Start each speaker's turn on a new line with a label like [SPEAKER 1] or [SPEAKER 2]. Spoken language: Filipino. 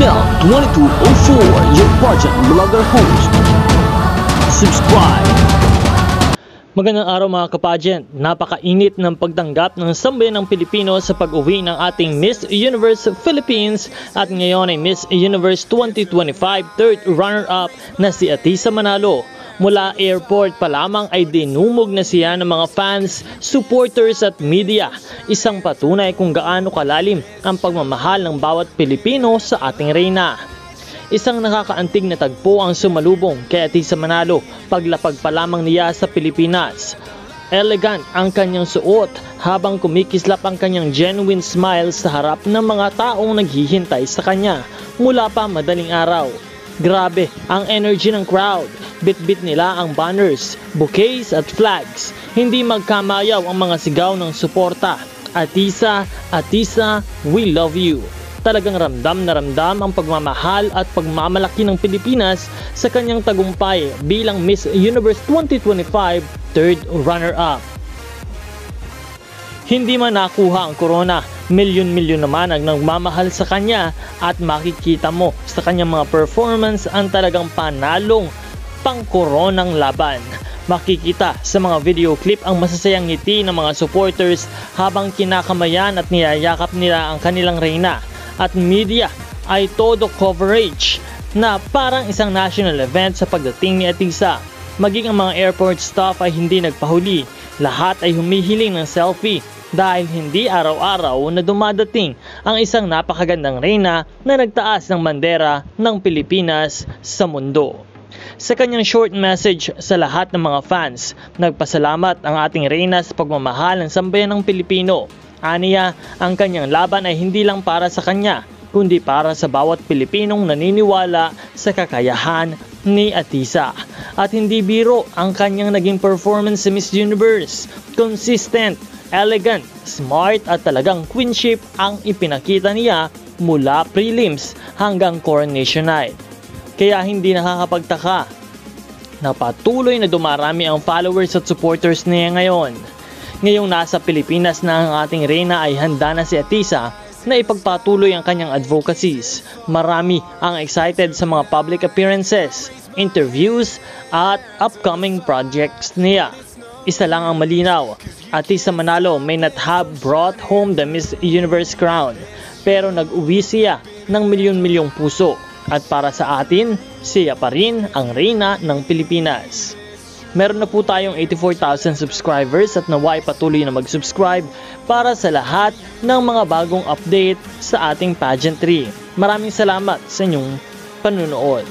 [SPEAKER 1] Mel 2204, your pageant vlogger host. Subscribe! Magandang araw mga kapageant. Napakainit ng pagtanggap ng sambayan ng Pilipino sa pag-uwi ng ating Miss Universe Philippines at ngayon ay Miss Universe 2025 third runner-up na si Atisa Manalo. Mula airport pa lamang ay dinumog na siya ng mga fans, supporters at media. Isang patunay kung gaano kalalim ang pagmamahal ng bawat Pilipino sa ating reyna. Isang nakakaantig na tagpo ang sumalubong kay Atisa Manalo paglapag pa lamang niya sa Pilipinas. Elegant ang kanyang suot habang kumikislap ang kanyang genuine smile sa harap ng mga taong naghihintay sa kanya mula pa madaling araw. Grabe ang energy ng crowd. Bit-bit nila ang banners, bouquets at flags. Hindi magkamayaw ang mga sigaw ng suporta. Atisa, Atisa, we love you. Talagang ramdam na ramdam ang pagmamahal at pagmamalaki ng Pilipinas sa kanyang tagumpay bilang Miss Universe 2025 third runner-up. Hindi man nakuha ang corona, milyon-milyon naman ang nagmamahal sa kanya at makikita mo sa kanyang mga performance ang talagang panalong pang-koronang laban. Makikita sa mga video clip ang masasayang ngiti ng mga supporters habang kinakamayan at niyayakap nila ang kanilang reyna. At media ay todo coverage na parang isang national event sa pagdating ni Atisa. Maging ang mga airport staff ay hindi nagpahuli. Lahat ay humihiling ng selfie dahil hindi araw-araw na dumadating ang isang napakagandang reyna na nagtaas ng bandera ng Pilipinas sa mundo. Sa kanyang short message sa lahat ng mga fans, nagpasalamat ang ating reyna sa pagmamahal ng sambayan ng Pilipino. Aniya, ang kanyang laban ay hindi lang para sa kanya, kundi para sa bawat Pilipinong naniniwala sa kakayahan ni Atisa. At hindi biro ang kanyang naging performance sa Miss Universe. Consistent, elegant, smart at talagang queenship ang ipinakita niya mula prelims hanggang coronation night. Kaya hindi nakakapagtaka na patuloy na dumarami ang followers at supporters niya ngayon. Ngayong nasa Pilipinas na ang ating reyna ay handa na si Atisa na ipagpatuloy ang kanyang advocacies. Marami ang excited sa mga public appearances, interviews at upcoming projects niya. Isa lang ang malinaw, Atisa Manalo may not have brought home the Miss Universe crown, pero nag-uwi siya ng milyon-milyong puso. At para sa atin, siya pa rin ang reyna ng Pilipinas. Meron na po tayong 84,000 subscribers at naway patuloy na mag-subscribe para sa lahat ng mga bagong update sa ating pageantry. Maraming salamat sa inyong panunood.